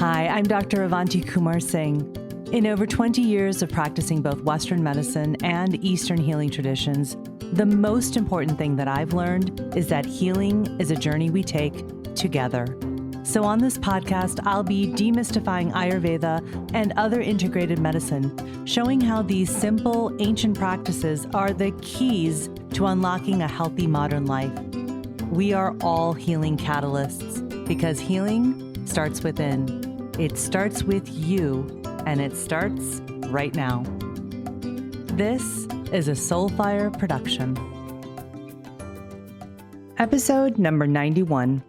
Hi, I'm Dr. Avanti Kumar Singh. In over 20 years of practicing both Western medicine and Eastern healing traditions, the most important thing that I've learned is that healing is a journey we take together. So on this podcast, I'll be demystifying Ayurveda and other integrated medicine, showing how these simple, ancient practices are the keys to unlocking a healthy modern life. We are all healing catalysts because healing starts within. It starts with you, and it starts right now. This is a Soulfire production. Episode number 91.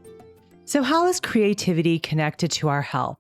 So how is creativity connected to our health?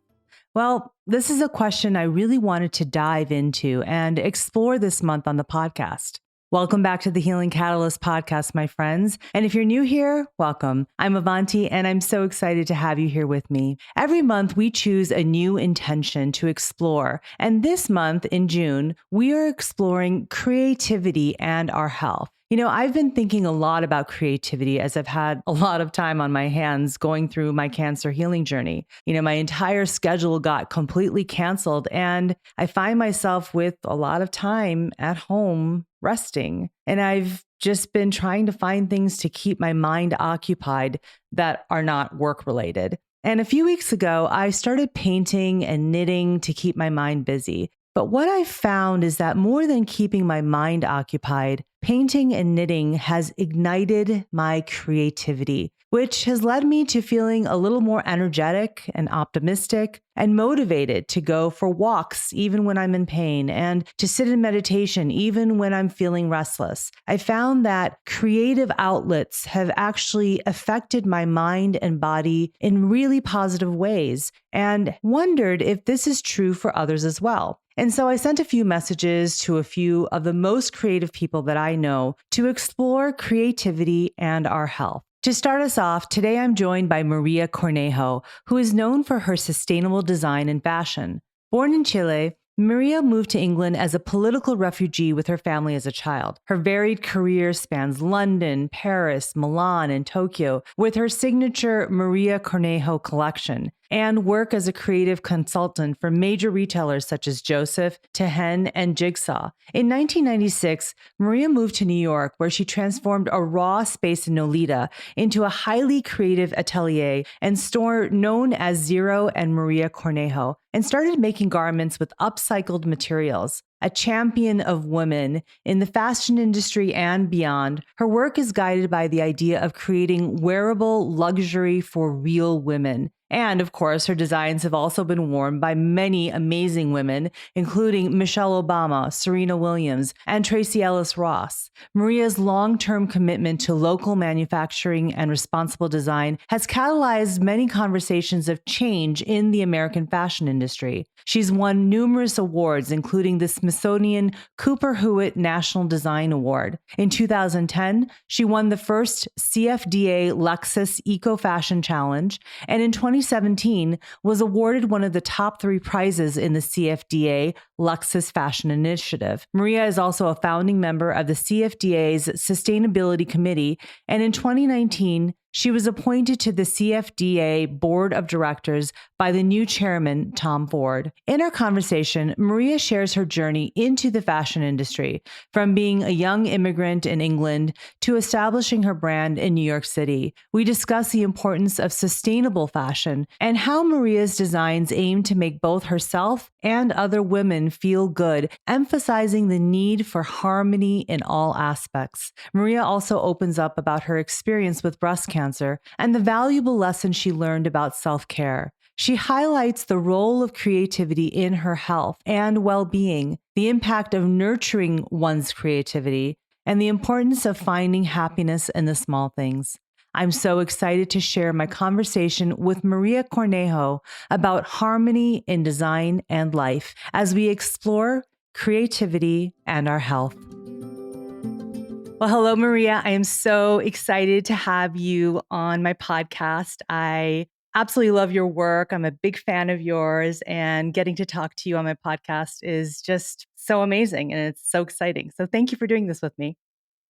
Well, this is a question I really wanted to dive into and explore this month on the podcast. Welcome back to the Healing Catalyst podcast, my friends. And if you're new here, welcome. I'm Avanti, and I'm so excited to have you here with me. Every month, we choose a new intention to explore. And this month, in June, we are exploring creativity and our health. You know, I've been thinking a lot about creativity as I've had a lot of time on my hands going through my cancer healing journey. You know, my entire schedule got completely canceled, and I find myself with a lot of time at home resting. And I've just been trying to find things to keep my mind occupied that are not work related. And a few weeks ago, I started painting and knitting to keep my mind busy. But what I've found is that more than keeping my mind occupied, painting and knitting has ignited my creativity, which has led me to feeling a little more energetic and optimistic and motivated to go for walks even when I'm in pain and to sit in meditation even when I'm feeling restless. I found that creative outlets have actually affected my mind and body in really positive ways and wondered if this is true for others as well. And so I sent a few messages to a few of the most creative people that I know to explore creativity and our health. To start us off, today I'm joined by Maria Cornejo, who is known for her sustainable design and fashion. Born in Chile, Maria moved to England as a political refugee with her family as a child. Her varied career spans London, Paris, Milan, and Tokyo, with her signature Maria Cornejo collection, and work as a creative consultant for major retailers such as Joseph, Tehen, and Jigsaw. In 1996, Maria moved to New York, where she transformed a raw space in Nolita into a highly creative atelier and store known as Zero and Maria Cornejo, and started making garments with upcycled materials. A champion of women in the fashion industry and beyond, her work is guided by the idea of creating wearable luxury for real women. And of course, her designs have also been worn by many amazing women, including Michelle Obama, Serena Williams, and Tracee Ellis Ross. Maria's long-term commitment to local manufacturing and responsible design has catalyzed many conversations of change in the American fashion industry. She's won numerous awards, including the Smithsonian Cooper Hewitt National Design Award. In 2010, she won the first CFDA Lexus Eco Fashion Challenge, and in 2017 was awarded one of the top 3 prizes in the CFDA Lexus Fashion Initiative. Maria is also a founding member of the CFDA's Sustainability Committee, and in 2019, she was appointed to the CFDA Board of Directors by the new chairman, Tom Ford. In our conversation, Maria shares her journey into the fashion industry, from being a young immigrant in England to establishing her brand in New York City. We discuss the importance of sustainable fashion and how Maria's designs aim to make both herself and other women feel good, emphasizing the need for harmony in all aspects. Maria also opens up about her experience with breast cancer and the valuable lessons she learned about self-care. She highlights the role of creativity in her health and well-being, the impact of nurturing one's creativity, and the importance of finding happiness in the small things. I'm so excited to share my conversation with Maria Cornejo about harmony in design and life as we explore creativity and our health. Well, hello, Maria. I am so excited to have you on my podcast. I absolutely love your work. I'm a big fan of yours, and getting to talk to you on my podcast is just so amazing, and it's so exciting. So thank you for doing this with me.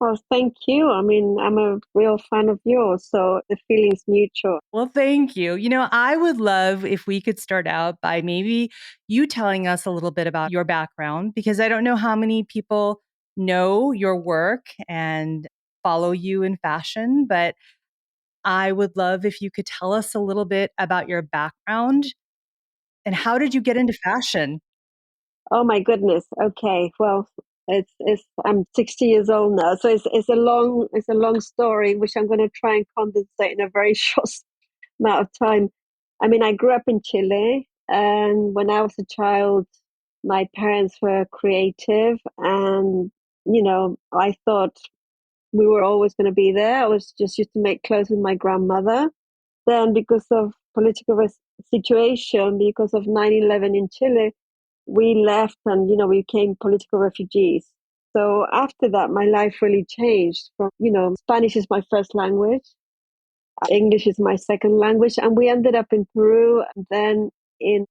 Well, thank you. I mean, I'm a real fan of yours, so the feeling's mutual. Well, thank you. I would love if we could start out by maybe you telling us a little bit about your background, because I don't know how many people know your work and follow you in fashion, but I would love if you could tell us a little bit about your background and how did you get into fashion? Oh my goodness. Okay. Well, it's I'm 60 years old now, so it's a long story, which I'm going to try and condensate in a very short amount of time. I mean, I grew up in Chile, and when I was a child, my parents were creative, and I thought we were always going to be there. I was just used to make clothes with my grandmother. Then, because of political situation, because of 9/11 in Chile, we left and we became political refugees. So after that, my life really changed. From Spanish is my first language, English is my second language, and we ended up in Peru, and then in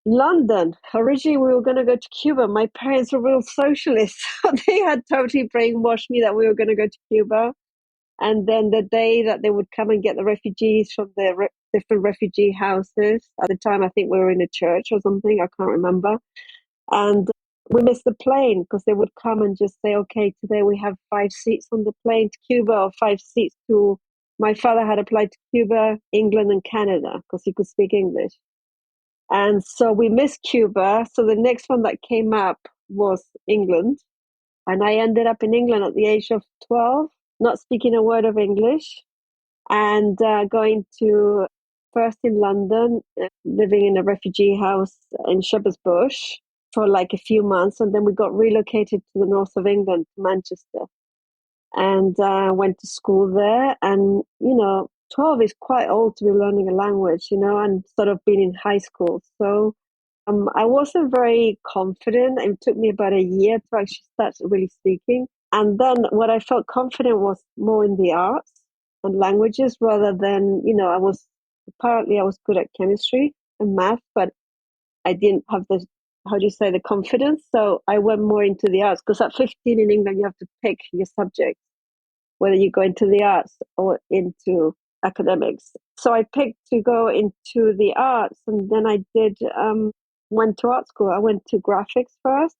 London. Originally, we were going to go to Cuba. My parents were real socialists. They had totally brainwashed me that we were going to go to Cuba. And then the day that they would come and get the refugees from the different refugee houses, at the time I think we were in a church or something, I can't remember. And we missed the plane because they would come and just say, okay, today we have 5 seats on the plane to Cuba, or 5 seats to. My father had applied to Cuba, England, and Canada because he could speak English. And so we missed Cuba. So the next one that came up was England. And I ended up in England at the age of 12, not speaking a word of English, and going to first in London, living in a refugee house in Shepherd's Bush for like a few months. And then we got relocated to the north of England, to Manchester, and went to school there. And, 12 is quite old to be learning a language, and sort of being in high school. So I wasn't very confident. It took me about a year to actually start really speaking. And then what I felt confident was more in the arts and languages rather than, apparently I was good at chemistry and math, but I didn't have the, how do you say, the confidence. So I went more into the arts because at 15 in England, you have to pick your subject, whether you go into the arts or into academics. So I picked to go into the arts, and then I did went to art school. I went to graphics first,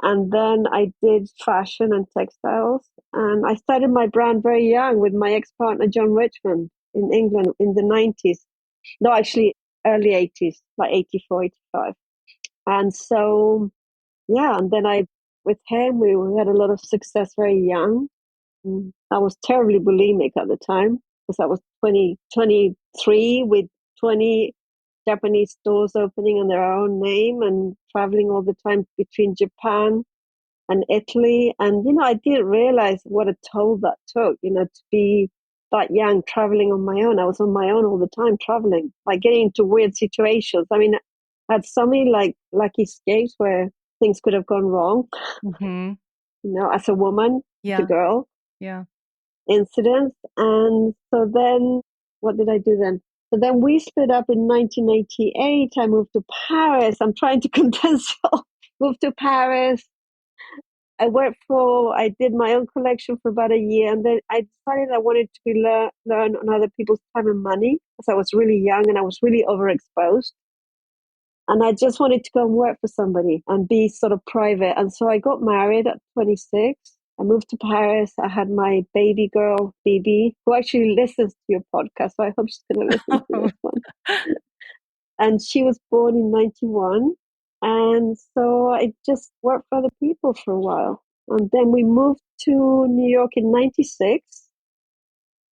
and then I did fashion and textiles. And I started my brand very young with my ex-partner John Richmond in England in the 90s. No, actually early 80s, like 84, 85. And so, yeah, and then with him, we had a lot of success very young. I was terribly bulimic at the time because I was 23 with 20 Japanese stores opening in their own name and traveling all the time between Japan and Italy. And, I didn't realize what a toll that took, to be that young traveling on my own. I was on my own all the time traveling, like getting into weird situations. I mean, I had so many like lucky escapes where things could have gone wrong, Hmm. as a woman, as a Yeah. girl, Yeah. incidents. And so then, what did I do then? So then we split up in 1988. I moved to Paris. I'm trying to condense all. Moved to Paris. I did my own collection for about a year. And then I decided I wanted to learn on other people's time and money because I was really young and I was really overexposed. And I just wanted to go and work for somebody and be sort of private. And so I got married at 26. I moved to Paris. I had my baby girl, Bibi, who actually listens to your podcast. So I hope she's going to listen to this one. And she was born in 91. And so I just worked for other people for a while. And then we moved to New York in 96.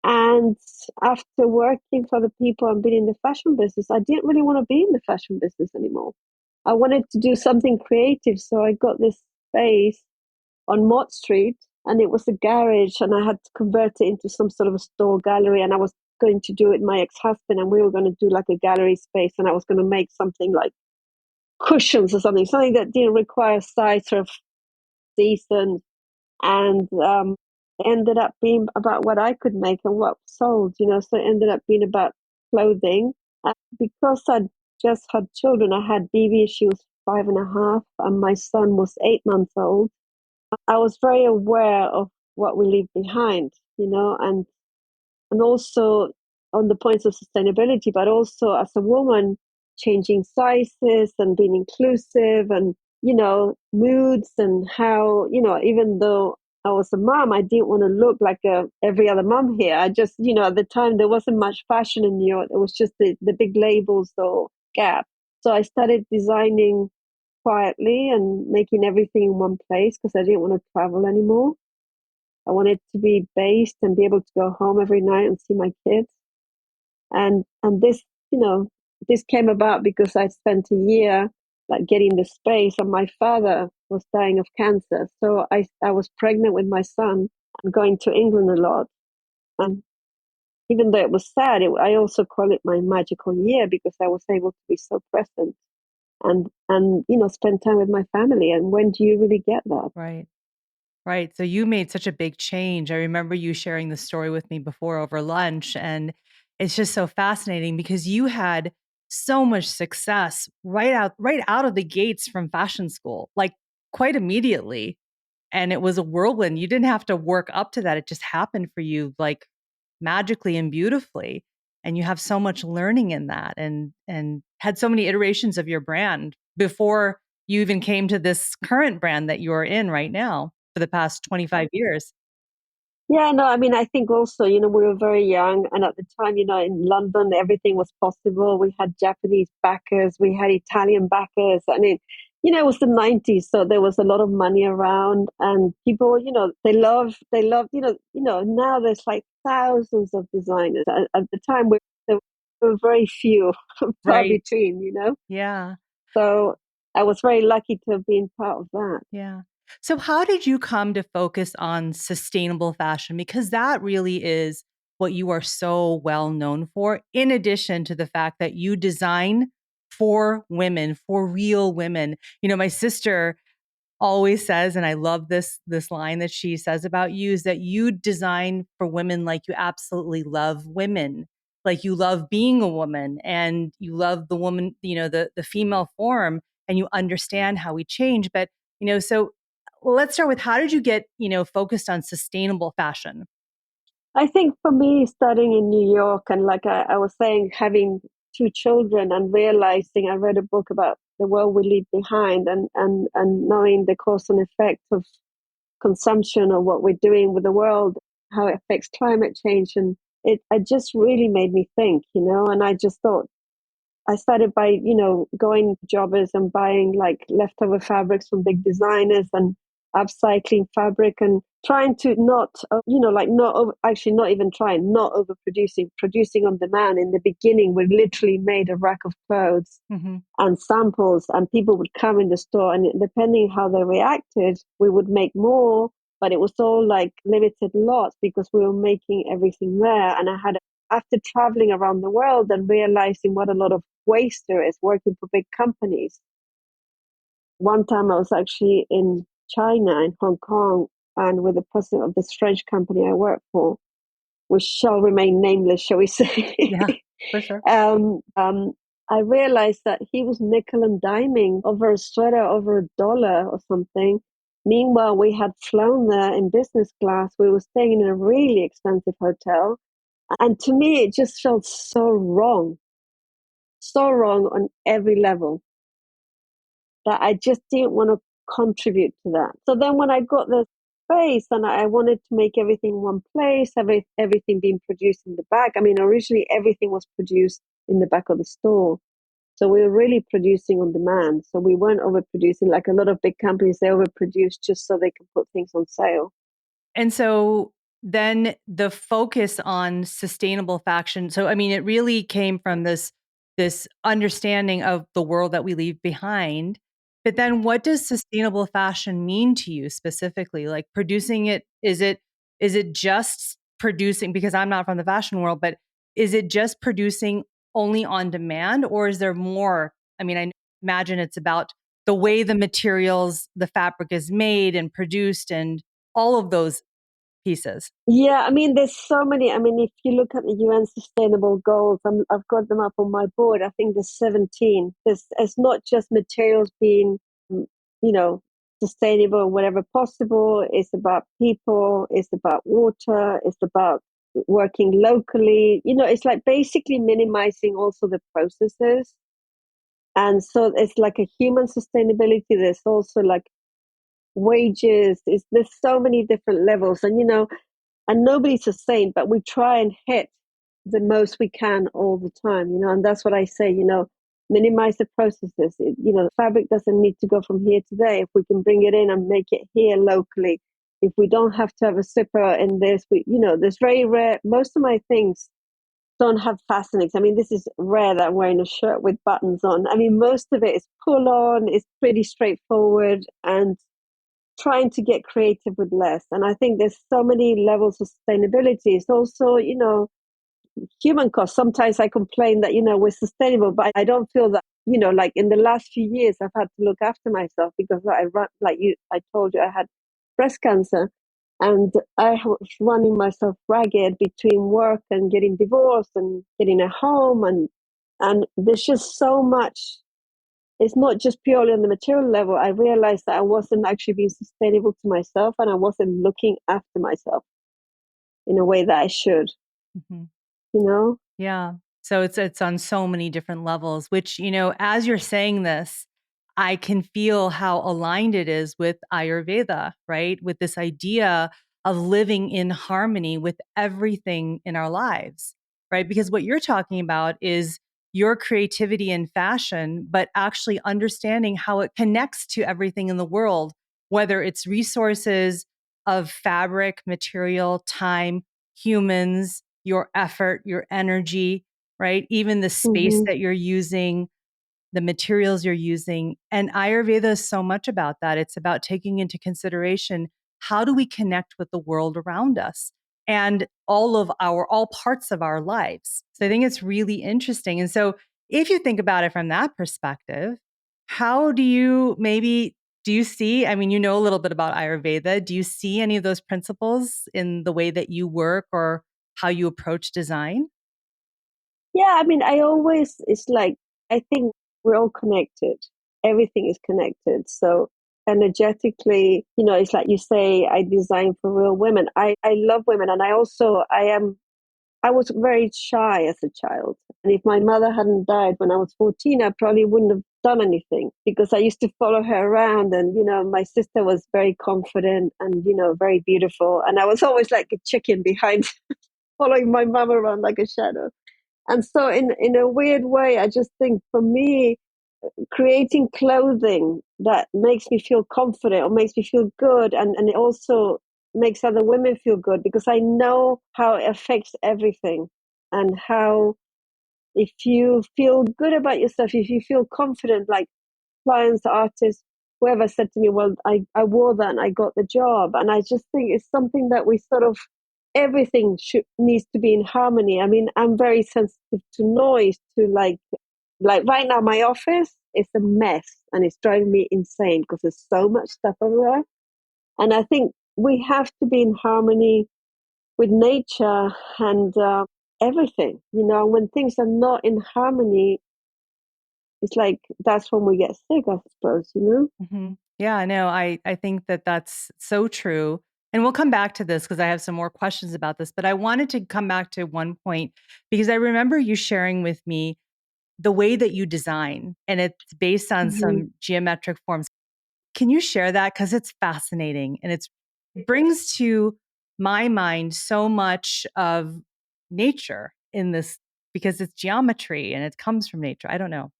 And after working for the people and being in the fashion business, I didn't really want to be in the fashion business anymore. I wanted to do something creative. So I got this space on Mott Street, and it was a garage, and I had to convert it into some sort of a store gallery. And I was going to do it with my ex-husband, and we were going to do like a gallery space, and I was going to make something like cushions or something that didn't require size sort of season, and ended up being about what I could make and what sold, so it ended up being about clothing. And because I just had children, I had Bibi, she was 5.5, and my son was 8 months old. I was very aware of what we leave behind, and also on the points of sustainability, but also as a woman, changing sizes and being inclusive and, moods and how, even though I was a mom, I didn't want to look like every other mom here. I just, at the time, there wasn't much fashion in New York. It was just the big labels or Gap. So I started designing quietly and making everything in one place because I didn't want to travel anymore. I wanted to be based and be able to go home every night and see my kids. And this, this came about because I spent a year like getting the space, and my father was dying of cancer. So I was pregnant with my son and going to England a lot. And even though it was sad, I also call it my magical year because I was able to be so present and spend time with my family. And when do you really get that? Right. Right. So you made such a big change. I remember you sharing the story with me before over lunch. And it's just so fascinating because you had so much success right out of the gates from fashion school, like quite immediately. And it was a whirlwind. You didn't have to work up to that. It just happened for you like magically and beautifully. And you have so much learning in that and had so many iterations of your brand before you even came to this current brand that you're in right now for the past 25 years. Yeah, no, I mean, I think also, we were very young. And at the time, in London, everything was possible. We had Japanese backers, we had Italian backers. I mean, it was the 90s. So there was a lot of money around and people, they love, now there's like thousands of designers. At the time, there were very few, far Right. between. Yeah. So I was very lucky to have been part of that. Yeah. So, how did you come to focus on sustainable fashion? Because that really is what you are so well known for, in addition to the fact that you design for women, for real women. My sister always says, and I love this line that she says about you, is that you design for women like you absolutely love women, like you love being a woman and you love the woman, the female form, and you understand how we change. But so let's start with, how did you get focused on sustainable fashion? I think for me, studying in New York and like I was saying, having two children and realizing I read a book about the world we leave behind and knowing the cause and effect of consumption or what we're doing with the world, how it affects climate change. And it just really made me think, and I just thought, I started by, going to jobbers and buying like leftover fabrics from big designers and upcycling fabric and trying to not, like not over, actually not even trying, not overproducing, producing on demand. In the beginning, we literally made a rack of clothes Hmm. and samples, and people would come in the store, and depending how they reacted, we would make more, but it was all like limited lots because we were making everything there. And after traveling around the world and realizing what a lot of waste there is working for big companies. One time I was actually in China, in Hong Kong, and with the president of this French company I work for, which shall remain nameless, shall we say. Yeah, for sure. um, um, I realized that he was nickel and diming over a sweater over $1 or something. Meanwhile, we had flown there in business class. We were staying in a really expensive hotel. And to me, it just felt so wrong on every level that I just didn't want to contribute to that. So then when I got the space and I wanted to make everything in one place, everything being produced in the back. I mean, originally everything was produced in the back of the store. So we were really producing on demand. So we weren't overproducing like a lot of big companies, they overproduce just so they can put things on sale. And so then the focus on sustainable fashion. So I mean, it really came from this understanding of the world that we leave behind. But then what does sustainable fashion mean to you specifically? Like producing it, is it just producing, because I'm not from the fashion world, but is it just producing only on demand, or is there more? I mean, I imagine it's about the way the materials, the fabric is made and produced and all of those pieces. Yeah, I mean, there's so many. I mean, if you look at the UN Sustainable Goals, I've got them up on my board. I think there's 17. It's not just materials being, mm, you know, sustainable wherever possible. It's about people. It's about water. It's about working locally. It's like basically minimizing also the processes. And so it's like a human sustainability. There's also like wages. There's so many different levels. And nobody's a saint, but we try and hit the most we can all the time, and that's what I say, minimize the processes. Fabric doesn't need to go from here to there. If we can bring it in and make it here locally, if we don't have to have a zipper in this, there's very rare, most of my things don't have fastenings. I mean, this is rare that I'm wearing a shirt with buttons on. I mean, most of it is pull on, it's pretty straightforward, and trying to get creative with less. And I think there's so many levels of sustainability. It's also, human cost. Sometimes I complain that, we're sustainable, but I don't feel that, like in the last few years, I've had to look after myself because I told you I had breast cancer, and I was running myself ragged between work and getting divorced and getting a home. And there's just so much. It's not just purely on the material level. I realized that I wasn't actually being sustainable to myself, and I wasn't looking after myself in a way that I should, Mm-hmm. you know? Yeah. So it's on so many different levels, which, as you're saying this, I can feel how aligned it is with Ayurveda, right? With this idea of living in harmony with everything in our lives, right? Because what you're talking about is your creativity in fashion, but actually understanding how it connects to everything in the world, whether it's resources of fabric, material, time, humans, your effort, your energy, right? Even the space Mm-hmm. that you're using, the materials you're using. And Ayurveda is so much about that. It's about taking into consideration, how do we connect with the world around us and all parts of our lives. So I think it's really interesting. And so if you think about it from that perspective, how do you see, I mean, a little bit about Ayurveda. Do you see any of those principles in the way that you work or how you approach design? Yeah, I mean, it's like, I think we're all connected. Everything is connected. So energetically, it's like you say, I design for real women. I love women. And I was very shy as a child. And if my mother hadn't died when I was 14, I probably wouldn't have done anything, because I used to follow her around. And, my sister was very confident and, very beautiful. And I was always like a chicken behind, following my mom around like a shadow. And so in a weird way, I just think for me, creating clothing that makes me feel confident or makes me feel good, and it also makes other women feel good, because I know how it affects everything. And how, if you feel good about yourself, if you feel confident, like clients, artists, whoever said to me, well, I wore that and I got the job. And I just think it's something that we sort of, everything needs to be in harmony. I mean, I'm very sensitive to noise, to like right now, my office is a mess and it's driving me insane because there's so much stuff everywhere. And I think we have to be in harmony with nature and everything. When things are not in harmony, it's like that's when we get sick, I suppose. Mhm. Yeah, no, I think that that's so true. And we'll come back to this because I have some more questions about this. But I wanted to come back to one point because I remember you sharing with me the way that you design, and it's based on Hmm. some geometric forms. Can you share that? Because it's fascinating and it brings to my mind so much of nature in this, because it's geometry and it comes from nature. I don't know.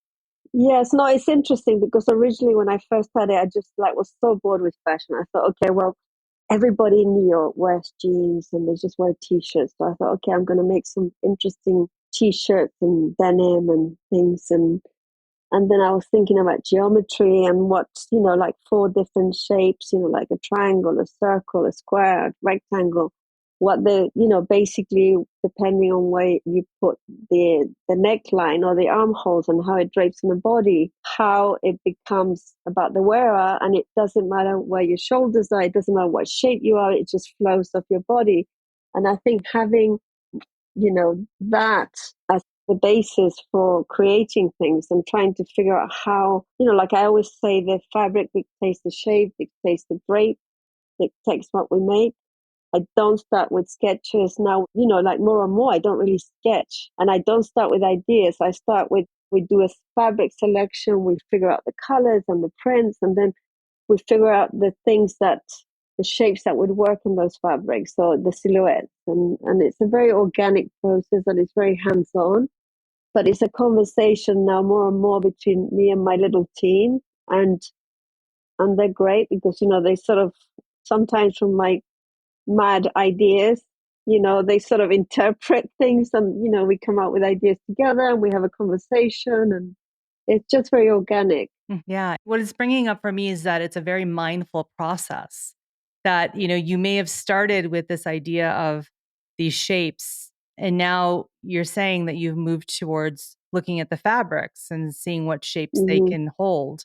Yes, no, it's interesting because originally when I first started, I just like was so bored with fashion. I thought, okay, well, everybody in New York wears jeans and they just wear t-shirts. So I thought, okay, I'm going to make some interesting t-shirts and denim and things. And then I was thinking about geometry and what, like four different shapes, like a triangle, a circle, a square, a rectangle. What basically, depending on where you put the neckline or the armholes and how it drapes on the body, how it becomes about the wearer. And it doesn't matter where your shoulders are, it doesn't matter what shape you are, it just flows off your body. And I think having, that as the basis for creating things and trying to figure out how, like I always say, the fabric dictates the shape, dictates the drape, dictates what we make. I don't start with sketches now, like more and more, I don't really sketch, and I don't start with ideas. I start with, we do a fabric selection, we figure out the colors and the prints, and then we figure out the shapes that would work in those fabrics, or the silhouettes. And it's a very organic process, and it's very hands-on. But it's a conversation now more and more between me and my little team. And they're great because, they sort of, sometimes from my mad ideas, they sort of interpret things, and, we come up with ideas together and we have a conversation, and it's just very organic. Yeah. What it's bringing up for me is that it's a very mindful process that, you may have started with this idea of these shapes, and now you're saying that you've moved towards looking at the fabrics and seeing what shapes they Hmm. can hold.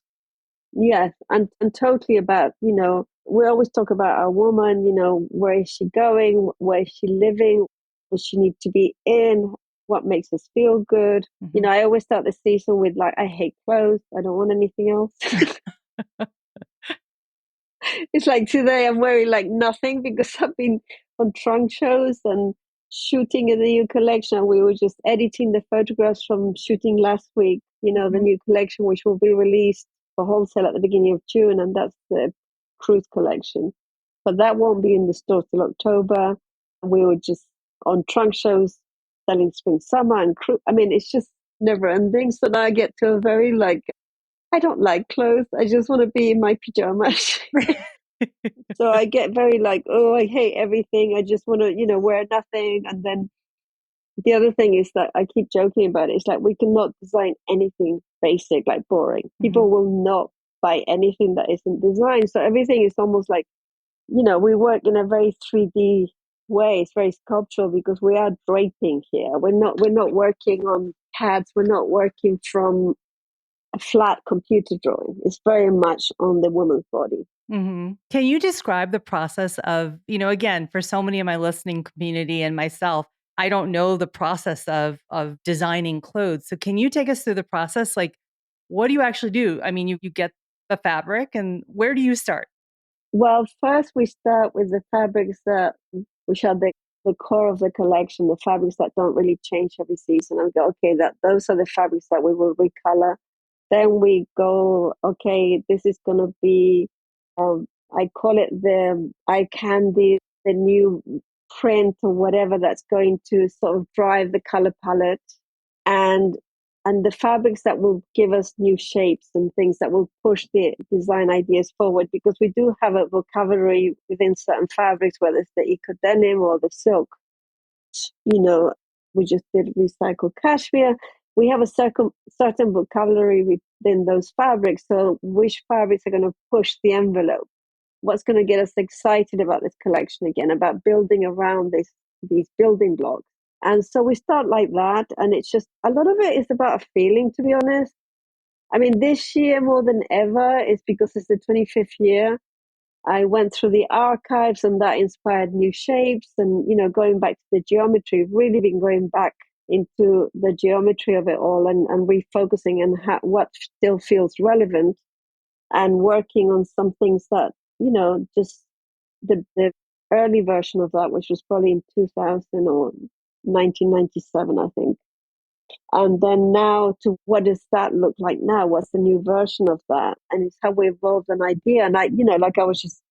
Yes, and totally about, we always talk about our woman, where is she going? Where is she living? Does she need to be in? What makes us feel good? Mhm. I always start the season with like, I hate clothes. I don't want anything else. It's like today I'm wearing like nothing because I've been on trunk shows and shooting in the new collection. We were just editing the photographs from shooting last week, the Mhm. new collection, which will be released for wholesale at the beginning of June, and that's the cruise collection. But that won't be in the store till October. And we were just on trunk shows selling spring, summer, and cruise. I mean, it's just never ending. So now I get to a very like, I don't like clothes. I just want to be in my pajamas. So I get very like, oh, I hate everything. I just want to, wear nothing. And then the other thing is that I keep joking about it. It's like we cannot design anything basic, like boring. Mhm. People will not buy anything that isn't designed. So everything is almost like, we work in a very 3D way. It's very sculptural because we are draping here. We're not working on pads. We're not working from a flat computer drawing. It's very much on the woman's body. Can you describe the process of, again, for so many of my listening community and myself, I don't know the process of designing clothes. So can you take us through the process? Like, what do you actually do? I mean, you get the fabric, and where do you start? Well, first we start with the fabrics that, which are the core of the collection, the fabrics that don't really change every season. And go, okay, that those are the fabrics that we will recolor. Then we go, okay, this is going to be, I call it the eye candy, the new print or whatever that's going to sort of drive the color palette. And the fabrics that will give us new shapes and things that will push the design ideas forward, because we do have a vocabulary within certain fabrics, whether it's the eco denim or the silk. you know we just did recycled cashmere. We have a certain vocabulary within those fabrics, so which fabrics are going to push the envelope, what's going to get us excited about this collection again, about building around these building blocks. And so we start like that, and it's just a lot of it is about a feeling, to be honest. I mean, this year more than ever is because it's the 25th year. I went through the archives, and that inspired new shapes, and going back to the geometry, really been going back into the geometry of it all, and refocusing on what still feels relevant, and working on some things that just the early version of that, which was probably in 2000 or 1997, I think. And then now to what does that look like now? What's the new version of that? And it's how we evolved an idea. And like I was just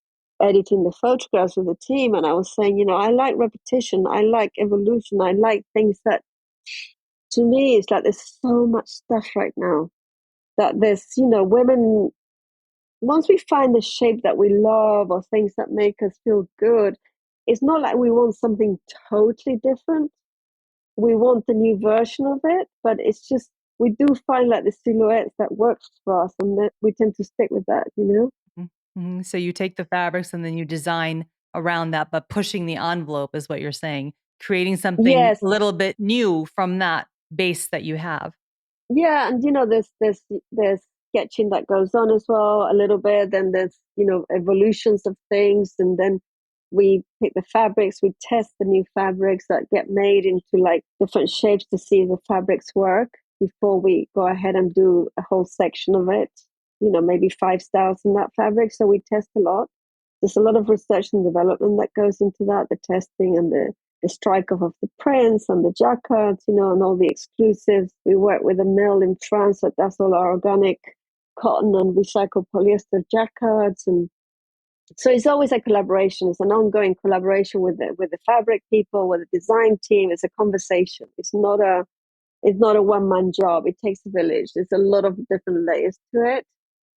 editing the photographs with the team, and I was saying, I like repetition, I like evolution, I like things that, to me, it's like there's so much stuff right now that there's, women, once we find the shape that we love or things that make us feel good, it's not like we want something totally different. We want the new version of it, but it's just we do find like the silhouettes that works for us, and that we tend to stick with that. Mhm. So you take the fabrics and then you design around that, but pushing the envelope is what you're saying, creating something Yes, a little bit new from that base that you have. yeah, and there's sketching that goes on as well a little bit. Then there's evolutions of things, and then we pick the fabrics, we test the new fabrics that get made into like different shapes to see if the fabrics work before we go ahead and do a whole section of it, maybe 5 styles in that fabric. So we test a lot. There's a lot of research and development that goes into that, the testing and the strike off of the prints and the jacquards, and all the exclusives. We work with a mill in France that does all our organic cotton and recycled polyester jacquards. And so it's always a collaboration. It's an ongoing collaboration with the fabric people, with the design team. It's a conversation. It's not a one-man job. It takes a village. There's a lot of different layers to it.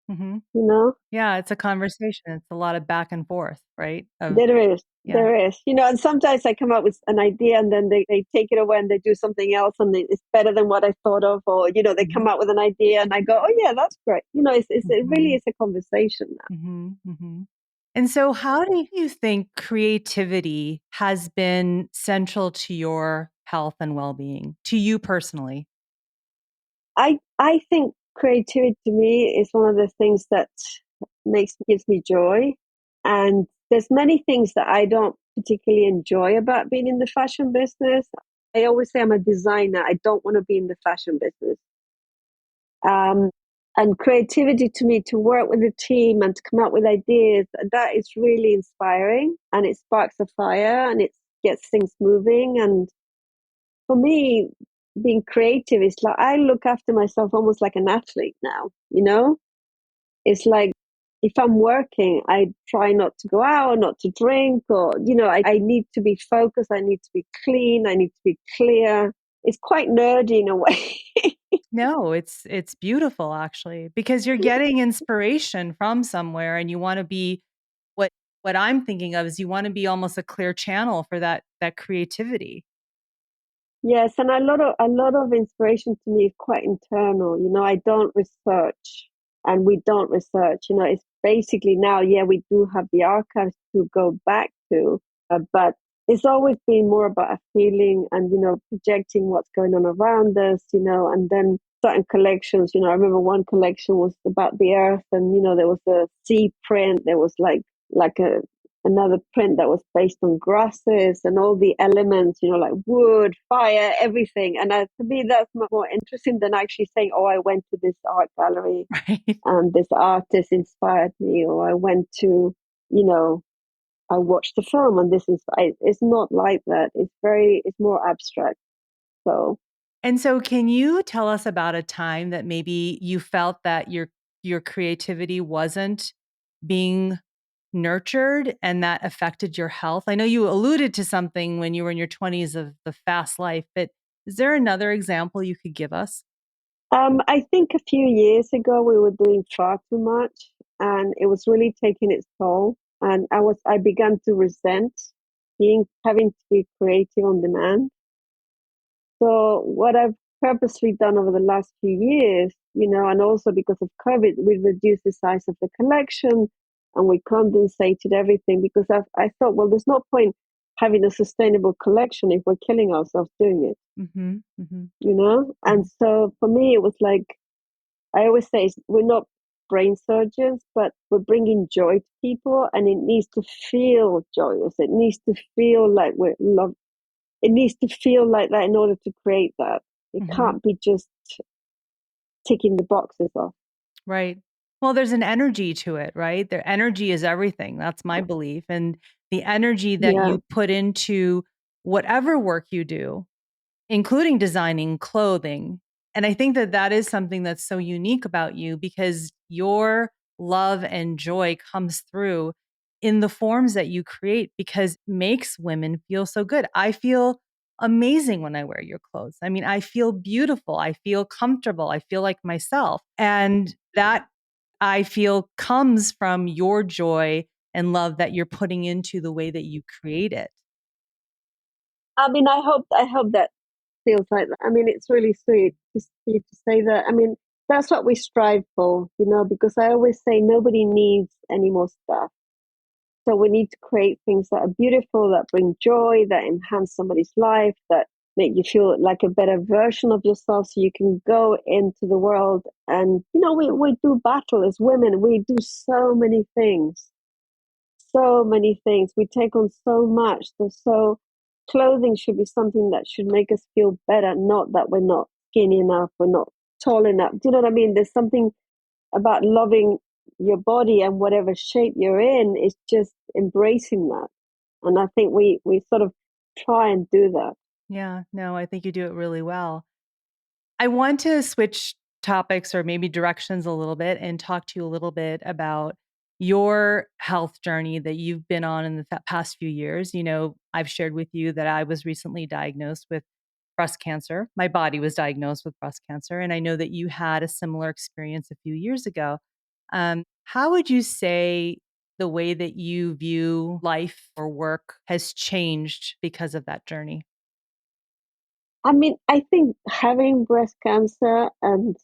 Mm-hmm. you know Yeah, it's a conversation. It's a lot of back and forth, right? there is Yeah. there is and sometimes I come up with an idea and then they take it away and they do something else and it's better than what I thought of, or they Mm-hmm. come up with an idea and I go, oh yeah, that's great. It really is a conversation now. Mm-hmm. Mm-hmm. And so, how do you think creativity has been central to your health and well being, to you personally? I think creativity to me is one of the things that gives me joy. And there's many things that I don't particularly enjoy about being in the fashion business. I always say I'm a designer. I don't want to be in the fashion business. Um, and creativity to me, to work with a team and to come up with ideas, that is really inspiring, and it sparks a fire and it gets things moving. And for me, being creative is like I look after myself almost like an athlete now. It's like if I'm working, I try not to go out, not to drink, or, I need to be focused. I need to be clean. I need to be clear. It's quite nerdy in a way. No, it's beautiful actually, because you're getting inspiration from somewhere and you want to be what what I'm thinking of is you want to be almost a clear channel for that creativity. Yes, and a lot of inspiration to me is quite internal. I don't research, and we don't research. It's basically now, yeah, we do have the archives to go back to, but it's always been more about a feeling and projecting what's going on around us. And then certain collections. I remember one collection was about the earth, and there was a sea print. There was like a another print that was based on grasses and all the elements, like wood, fire, everything. And to me, that's much more interesting than actually saying, oh, I went to this art gallery Right. and this artist inspired me, or I went to, I watched the film and this inspired. It's not like that. It's more abstract. So And so can you tell us about a time that maybe you felt that your creativity wasn't being nurtured and that affected your health? I know you alluded to something when you were in your 20s of the fast life, but is there another example you could give us? I think a few years ago we were doing far too much, and it was really taking its toll. And I began to resent having to be creative on demand. So what I've purposely done over the last few years, and also because of COVID, we reduced the size of the collection and we condensated everything, because I thought, well, there's no point having a sustainable collection if we're killing ourselves doing it. Mm-hmm, mm-hmm, And so for me, it was like, I always say, we're not brain surgeons, but we're bringing joy to people, and it needs to feel joyous. It needs to feel like we're love. It needs to feel like that in order to create that. It mm-hmm. can't be just ticking the boxes off. Right. Well, there's an energy to it, right? Their energy is everything. That's my belief. And the energy that Yeah. you put into whatever work you do, including designing clothing. And I think that that is something that's so unique about you, because your love and joy comes through in the forms that you create, because it makes women feel so good. I feel amazing when I wear your clothes. I mean, I feel beautiful. I feel comfortable. I feel like myself. And that I feel comes from your joy and love that you're putting into the way that you create it. I mean, I hope that feels like that. I mean, it's really sweet just for you to say that. I mean, that's what we strive for, because I always say nobody needs any more stuff. So we need to create things that are beautiful, that bring joy, that enhance somebody's life, that make you feel like a better version of yourself, so you can go into the world. And, we do battle as women. We do so many things. so many things. We take on so much. Clothing should be something that should make us feel better, not that we're not skinny enough, we're not tall enough. Do you know what I mean? There's something about loving your body and whatever shape you're in. It's just embracing that. And I think we sort of try and do that. Yeah, no, I think you do it really well. I want to switch topics or maybe directions a little bit and talk to you a little bit about your health journey that you've been on in the past few years. I've shared with you that I was recently diagnosed with breast cancer. My body was diagnosed with breast cancer. And I know that you had a similar experience a few years ago. How would you say the way that you view life or work has changed because of that journey? I mean, I think having breast cancer and,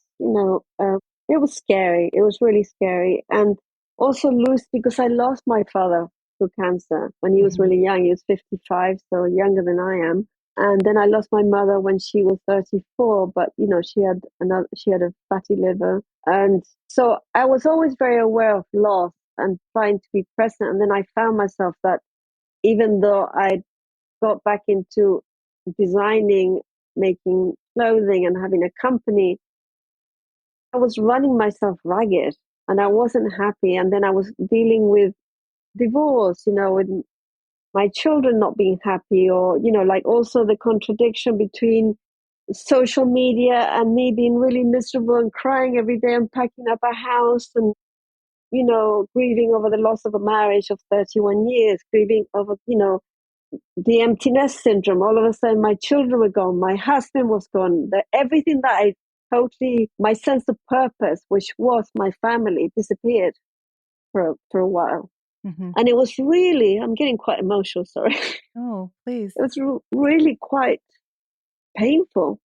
it was scary. It was really scary. And also lose because I lost my father to cancer when he was Mhm. really young. He was 55, so younger than I am. And then I lost my mother when she was 34, but she had a fatty liver. And so I was always very aware of loss and trying to be present. And then I found myself that even though I got back into designing, making clothing, and having a company, I was running myself ragged and I wasn't happy. And then I was dealing with divorce, with my children not being happy, or, like also the contradiction between social media and me being really miserable and crying every day and packing up a house and, grieving over the loss of a marriage of 31 years, grieving over, the emptiness syndrome. All of a sudden, my children were gone, my husband was gone, everything that my sense of purpose, which was my family, disappeared for a while. Mhm. And it was really, I'm getting quite emotional, sorry. It Oh, please. was really quite painful.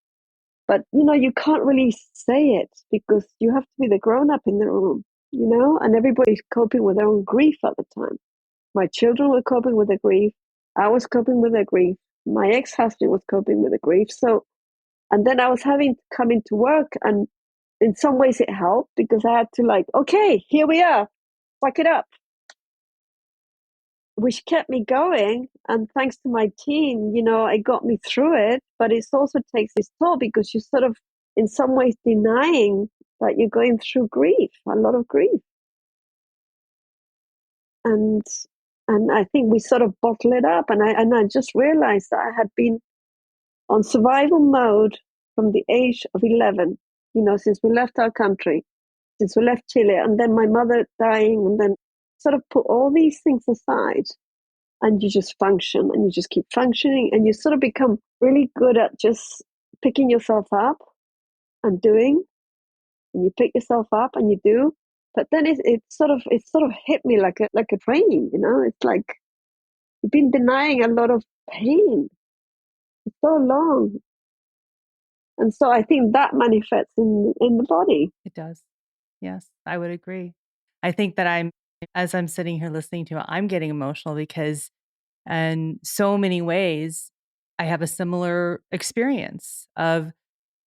But, you can't really say it because you have to be the grown up in the room, and everybody's coping with their own grief at the time. My children were coping with their grief. I was coping with their grief. My ex-husband was coping with the grief. So, and then I was having to come into work, and in some ways it helped because I had to okay, here we are, fuck it up, which kept me going. And thanks to my team, it got me through it. But it also takes its toll because you're sort of, in some ways, denying that you're going through grief, a lot of grief. And I think we sort of bottle it up. And I just realized that I had been on survival mode from the age of 11, since we left our country, since we left Chile, and then my mother dying, and then sort of put all these things aside, and you just function and you just keep functioning, and you sort of become really good at just picking yourself up and doing, and you pick yourself up and you do. But then it sort of hit me like a train, it's like you've been denying a lot of pain for so long. And so I think that manifests in the body. It does. Yes, I would agree. I think that as I'm sitting here listening to it, I'm getting emotional because in so many ways, I have a similar experience of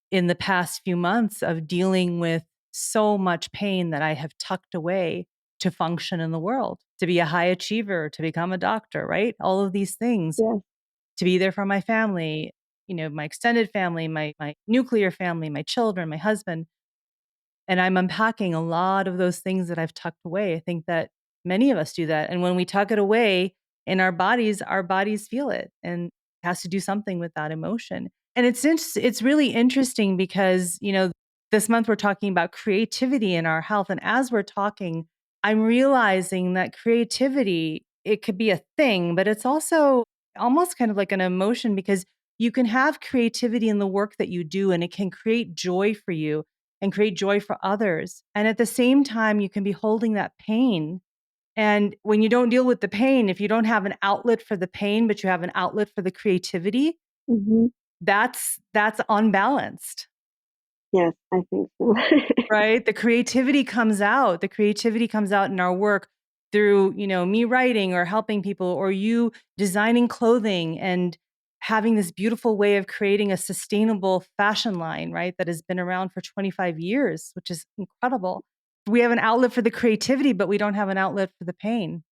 in the past few months of dealing with so much pain that I have tucked away to function in the world, to be a high achiever, to become a doctor, right? All of these things, Yes. to be there for my family, my extended family, my nuclear family, my children, my husband. And I'm unpacking a lot of those things that I've tucked away. I think that many of us do that. And when we tuck it away in our bodies feel it and it has to do something with that emotion. And it's really interesting because, this month we're talking about creativity in our health. And as we're talking, I'm realizing that creativity, it could be a thing, but it's also almost kind of like an emotion because you can have creativity in the work that you do and it can create joy for you and create joy for others. And at the same time, you can be holding that pain. And when you don't deal with the pain, if you don't have an outlet for the pain, but you have an outlet for the creativity, Hmm. that's unbalanced. Yes, I think so. Right? The creativity comes out. The creativity comes out in our work through, me writing or helping people or you designing clothing and having this beautiful way of creating a sustainable fashion line, right? That has been around for 25 years, which is incredible. We have an outlet for the creativity, but we don't have an outlet for the pain.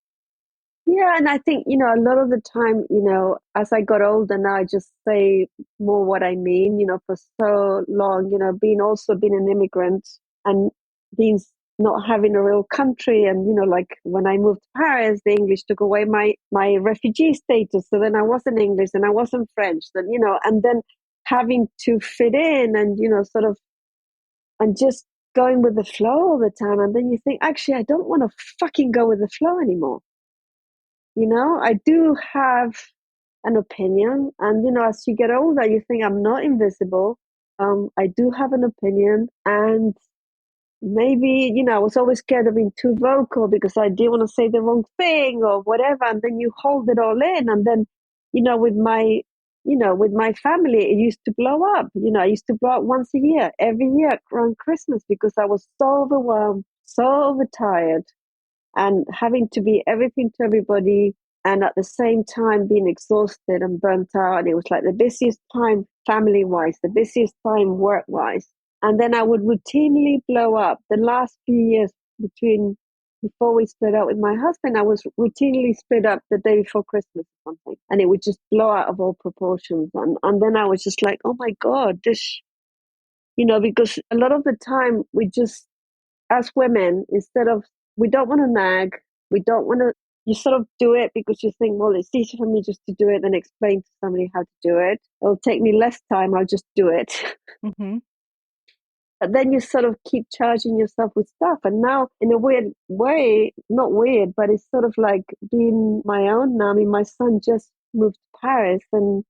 Yeah, and I think, a lot of the time, as I got older now, I just say more what I mean, for so long, being an immigrant and being not having a real country. And, like when I moved to Paris, the English took away my refugee status. So then I wasn't English and I wasn't French, then, and then having to fit in and, sort of, and just going with the flow all the time. And then you think, actually, I don't want to fucking go with the flow anymore. I do have an opinion. And, as you get older, you think I'm not invisible. I do have an opinion. And maybe, I was always scared of being too vocal because I didn't want to say the wrong thing or whatever. And then you hold it all in. And then, with my family, it used to blow up. I used to blow up once a year, every year around Christmas because I was so overwhelmed, so overtired and having to be everything to everybody and at the same time being exhausted and burnt out. And it was like the busiest time family wise, the busiest time work wise. And then I would routinely blow up. The last few years before we split up with my husband, I was routinely split up the day before Christmas or something. And it would just blow out of all proportions. And then I was just like, oh my God, because a lot of the time we just, as women, we don't want to nag, we don't want to, you sort of do it because you think, well, it's easier for me just to do it than explain to somebody how to do it. It'll take me less time, I'll just do it. Mm-hmm. But then you sort of keep charging yourself with stuff. And now, in a weird way, not weird, but it's sort of like being my own now. I mean, my son just moved to Paris and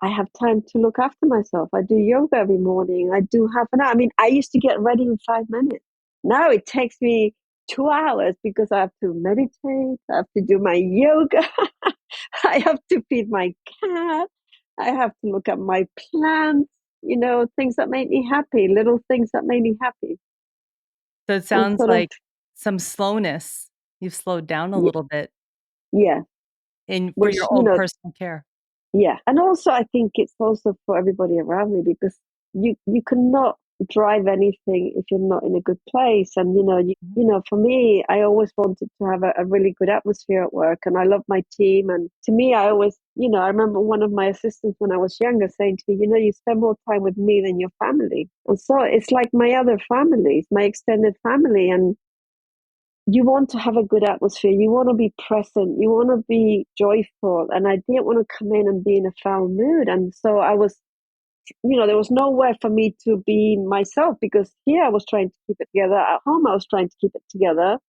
I have time to look after myself. I do yoga every morning. I do half an hour. I mean, I used to get ready in 5 minutes. Now it takes me 2 hours because I have to meditate. I have to do my yoga. I have to feed my cat. I have to look at my plants, things that make me happy, little things that make me happy. So it And sounds sort of, like some slowness. You've slowed down a little bit yeah, for your which, own personal care. yeah. And also, I think it's also for everybody around me because you cannot drive anything if you're not in a good place. And, for me, I always wanted to have a really good atmosphere at work and I love my team. And to me, I always, I remember one of my assistants when I was younger saying to me, you spend more time with me than your family. And so it's like my other families, my extended family. And you want to have a good atmosphere. You want to be present. You want to be joyful. And I didn't want to come in and be in a foul mood. And so I was, there was nowhere for me to be myself because here I was trying to keep it together. At home, I was trying to keep it together.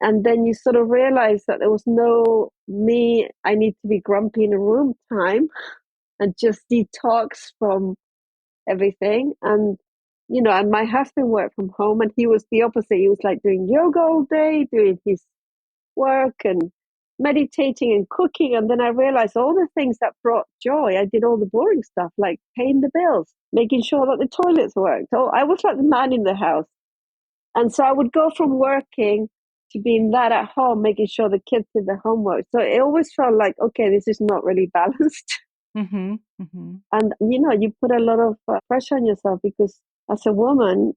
And then you sort of realize that there was no me. I need to be grumpy in a room time and just detox from everything. And my husband worked from home and he was the opposite. He was like doing yoga all day, doing his work and meditating and cooking. And then I realized all the things that brought joy. I did all the boring stuff like paying the bills, making sure that the toilets worked. Oh, I was like the man in the house. And so I would go from working to being that at home, making sure the kids did their homework. So it always felt like, okay, this is not really balanced. Mm-hmm. Mm-hmm. And, you put a lot of pressure on yourself because as a woman,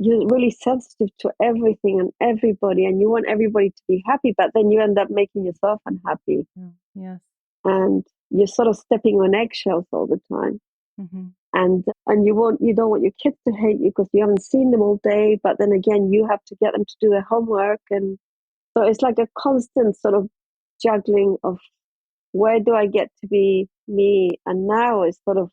you're really sensitive to everything and everybody, and you want everybody to be happy, but then you end up making yourself unhappy. Yeah. Yes. And you're sort of stepping on eggshells all the time. Mm-hmm. And you don't want your kids to hate you because you haven't seen them all day, but then again you have to get them to do their homework. And so it's like a constant sort of juggling of where do I get to be me. And now it's sort of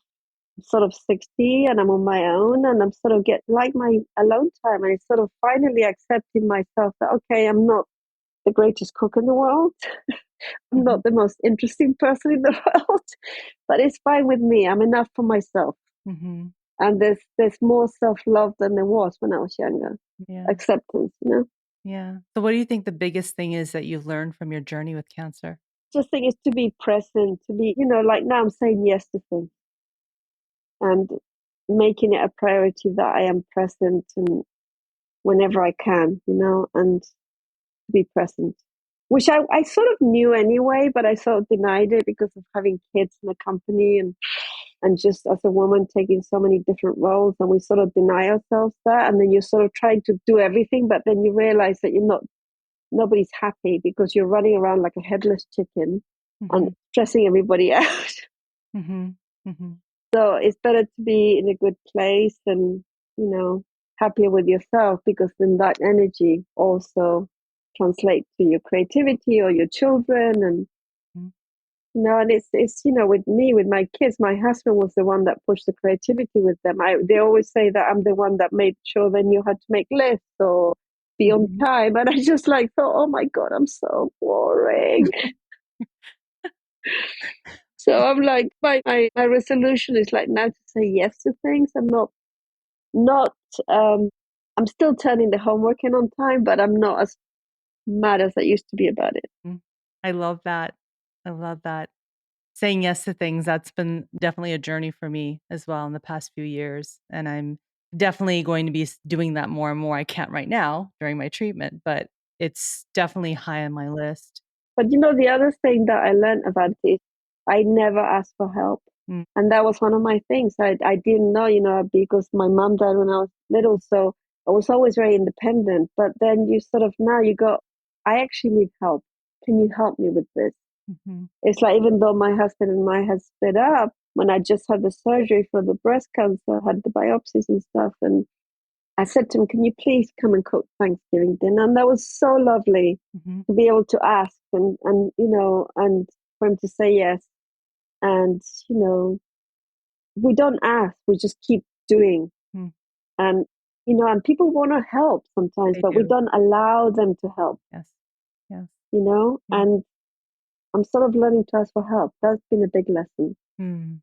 60 and I'm on my own and I'm sort of get like my alone time and it's sort of finally accepting myself that, okay, I'm not the greatest cook in the world. I'm Mm-hmm. not the most interesting person in the world, but it's fine with me. I'm enough for myself. Mm-hmm. And there's more self-love than there was when I was younger. Yeah. Acceptance. Yeah. So what do you think the biggest thing is that you've learned from your journey with cancer? Just think is to be present, to be, like now I'm saying yes to things and making it a priority that I am present and whenever I can, and to be present, which I sort of knew anyway, but I sort of denied it because of having kids in the company and just as a woman taking so many different roles, and we sort of deny ourselves that, and then you're sort of trying to do everything, but then you realize that you're not nobody's happy because you're running around like a headless chicken and Mhm. stressing everybody out. Mhm. Mhm. So it's better to be in a good place and, happier with yourself, because then that energy also translates to your creativity or your children. And Mhm. and it's with me, with my kids, my husband was the one that pushed the creativity with them. They always say that I'm the one that made sure they knew how to make lists or be on Mhm. time, and I just like thought, oh my god, I'm so boring. So I'm like, my resolution is like now to say yes to things. I'm not um I'm still turning the homework in on time, but I'm not as mad as I used to be about it. Mm. I love that. I love that. Saying yes to things, that's been definitely a journey for me as well in the past few years, and I'm definitely going to be doing that more and more. I can't right now during my treatment, but it's definitely high on my list. But the other thing that I learned about it is I never asked for help. Mm. And that was one of my things. I didn't know, because my mom died when I was little. So I was always very independent. But then you sort of now you go, I actually need help. Can you help me with this? Mhm. It's like, even though my husband and I had split up, when I just had the surgery for the breast cancer, had the biopsies and stuff. And I said to him, can you please come and cook Thanksgiving dinner? And that was so lovely Mhm. to be able to ask and for him to say yes. And, we don't ask, we just keep doing. Mm. And, and people want to help sometimes, They but we do. don't allow them to help, Yes. Yes. Yeah. and I'm sort of learning to ask for help. That's been a big lesson, Mm.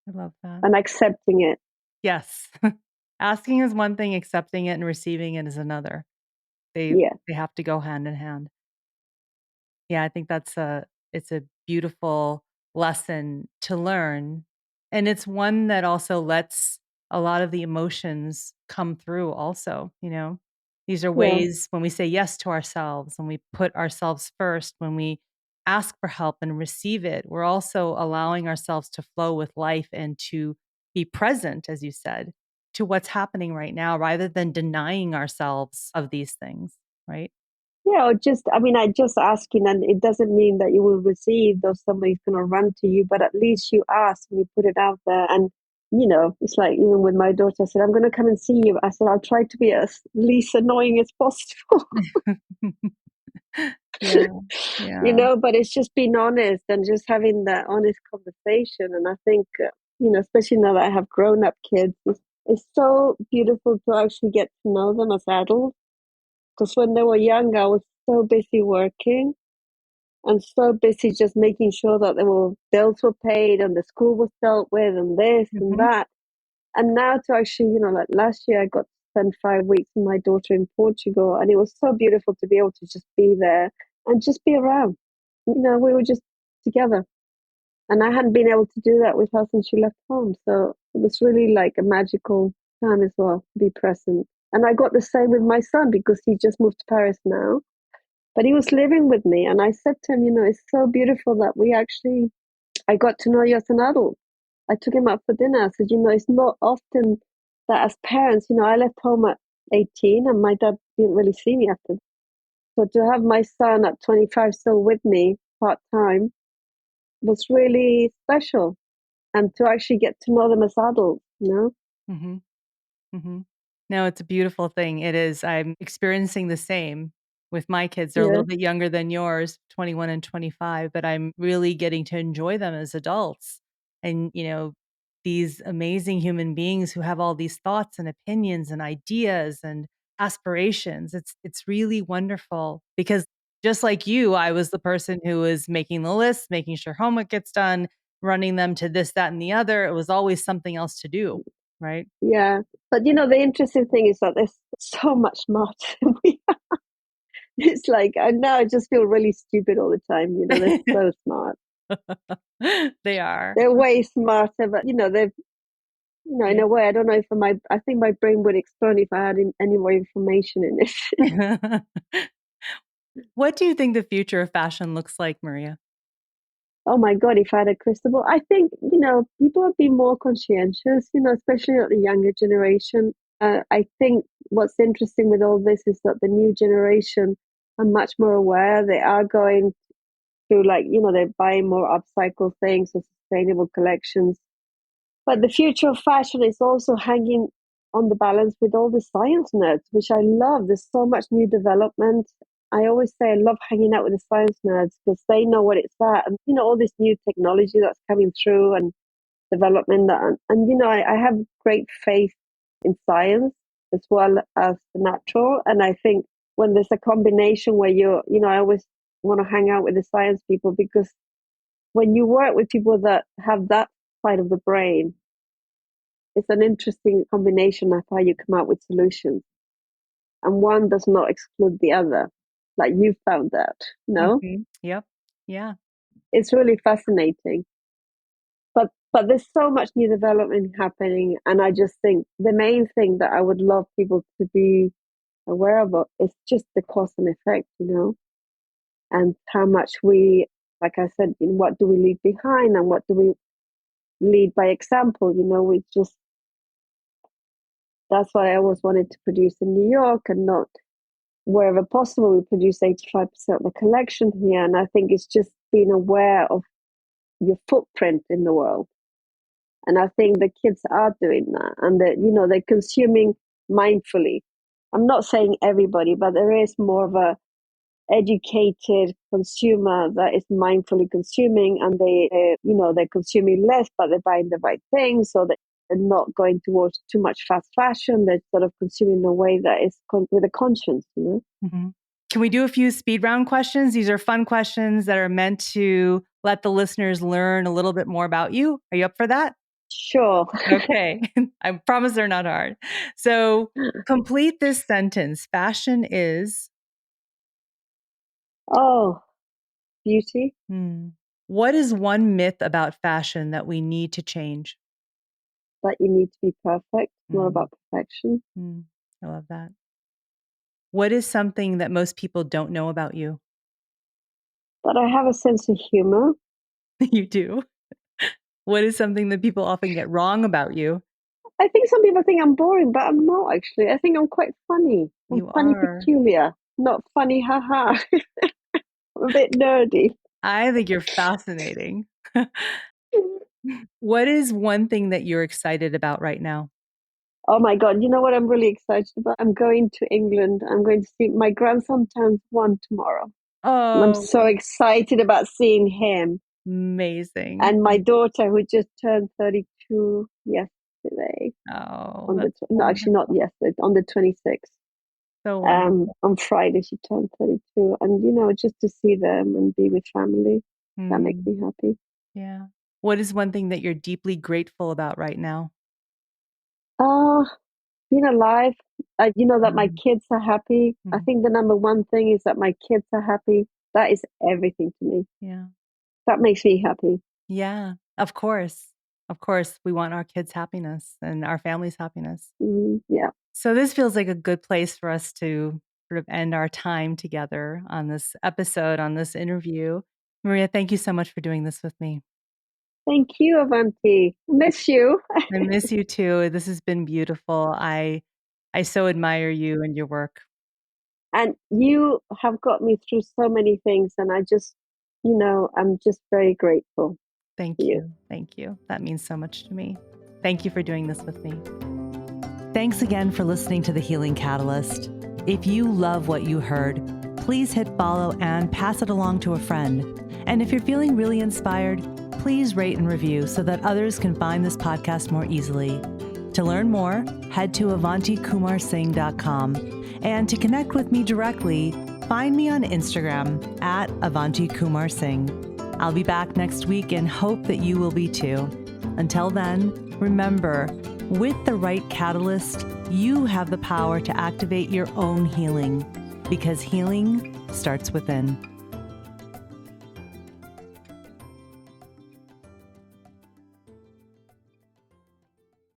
I love that. and accepting it. Yes. Asking is one thing, accepting it and receiving it is another. Yeah. They have to go hand in hand. Yeah, I think it's a beautiful lesson to learn, and it's one that also lets a lot of the emotions come through also, you know? These are Yeah. ways when we say yes to ourselves, when we put ourselves first, when we ask for help and receive it, we're also allowing ourselves to flow with life and to be present, as you said, to what's happening right now rather than denying ourselves of these things, right? Yeah, or I just asking, and it doesn't mean that you will receive, though somebody's going to run to you, but at least you ask and you put it out there. And, it's like, even with my daughter, I said, I'm going to come and see you. I said, I'll try to be as least annoying as possible. Yeah, yeah. But it's just being honest and just having that honest conversation. And I think, especially now that I have grown up kids, it's so beautiful to actually get to know them as adults. Because when they were young, I was so busy working and so busy just making sure that bills were paid and the school was dealt with and this and Mhm, that. And now to actually, like last year, I got to spend 5 weeks with my daughter in Portugal, and it was so beautiful to be able to just be there and just be around. We were just together, and I hadn't been able to do that with her since she left home. So it was really like a magical time as well to be present. And I got the same with my son because he just moved to Paris now, but he was living with me. And I said to him, it's so beautiful that I got to know you as an adult. I took him out for dinner. I said, it's not often that as parents, I left home at 18 and my dad didn't really see me after. So to have my son at 25 still with me part time was really special, and to actually get to know them as adults. mhm, mhm. No, it's a beautiful thing. It is. I'm experiencing the same with my kids. They're a Yeah. little bit younger than yours, 21 and 25, but I'm really getting to enjoy them as adults. And, these amazing human beings who have all these thoughts and opinions and ideas and aspirations. It's really wonderful because just like you, I was the person who was making the list, making sure homework gets done, running them to this, that, and the other. It was always something else to do, right? Yeah. But the interesting thing is that there's so much smarter than we are. It's like, and now I just feel really stupid all the time. They're so smart. They are. They're way smarter, but they've, in Yeah. a way, I don't know if I think my brain would explode if I had any more information in it. What do you think the future of fashion looks like, Maria? Oh my God, if I had a crystal ball, I think, people would be more conscientious, especially at the younger generation. I think what's interesting with all this is that the new generation are much more aware. They are going through, like, they're buying more upcycle things or sustainable collections. But the future of fashion is also hanging on the balance with all the science nerds, which I love. There's so much new development. I always say I love hanging out with the science nerds because they know what it's at. And, all this new technology that's coming through and development. I have great faith in science as well as the natural. And I think when there's a combination where I always want to hang out with the science people, because when you work with people that have that side of the brain, it's an interesting combination of how you come out with solutions. And one does not exclude the other. Like you found that, no? Mm-hmm. Yep. Yeah. It's really fascinating. But there's so much new development happening. And I just think the main thing that I would love people to be aware of is just the cause and effect, and how much we, like I said, what do we leave behind and what do we lead by example? That's why I always wanted to produce in New York, and not wherever possible. We produce 85% of the collection here. And I think it's just being aware of your footprint in the world. And I think the kids are doing that, and they're consuming mindfully. I'm not saying everybody, but there is more of a educated consumer that is mindfully consuming, and they're consuming less, but they're buying the right things, so that they're not going towards too much fast fashion. They're sort of consuming in a way that is with a conscience. Mm-hmm. Can we do a few speed round questions? These are fun questions that are meant to let the listeners learn a little bit more about you. Are you up for that? Sure. Okay. I promise they're not hard. So complete this sentence. Fashion is? Oh, beauty. What is one myth about fashion that we need to change? That you need to be perfect. It's not about perfection. I love that. What is something that most people don't know about you? That I have a sense of humor. You do. What is something that people often get wrong about you? I think some people think I'm boring, but I'm not actually. I think I'm quite funny. I'm You funny are. peculiar, not funny haha. I'm a bit nerdy. I think you're fascinating. What is one thing that you're excited about right now? Oh my God. You know what I'm really excited about? I'm going to England. I'm going to see my grandson turns 1 tomorrow. And I'm Oh, so excited about seeing him. amazing. And my daughter, who just turned 32 yesterday. Oh, No, that's actually not wonderful. yesterday, on the 26th. So wonderful. On Friday, she turned 32. And, just to see them and be with family, that makes me happy. Yeah. What is one thing that you're deeply grateful about right now? Being alive, that my kids are happy. I Mhm. think the number one thing is that my kids are happy. That is everything to me. Yeah. That makes me happy. Yeah. Of course. Of course, we want our kids' happiness and our family's happiness. Yeah. So this feels like a good place for us to sort of end our time together on this episode, on this interview. Maria, thank you so much for doing this with me. Thank you, Avanti. Miss you. I miss you too. This has been beautiful. I so admire you and your work. And you have got me through so many things. And I'm just very grateful Thank to you. you. Thank you. That means so much to me. Thank you for doing this with me. Thanks again for listening to The Healing Catalyst. If you love what you heard, please hit follow and pass it along to a friend. And if you're feeling really inspired, please rate and review so that others can find this podcast more easily. To learn more, head to avantikumarsingh.com. And to connect with me directly, find me on Instagram at avantikumarsingh. I'll be back next week and hope that you will be too. Until then, remember, with the right catalyst, you have the power to activate your own healing, because healing starts within.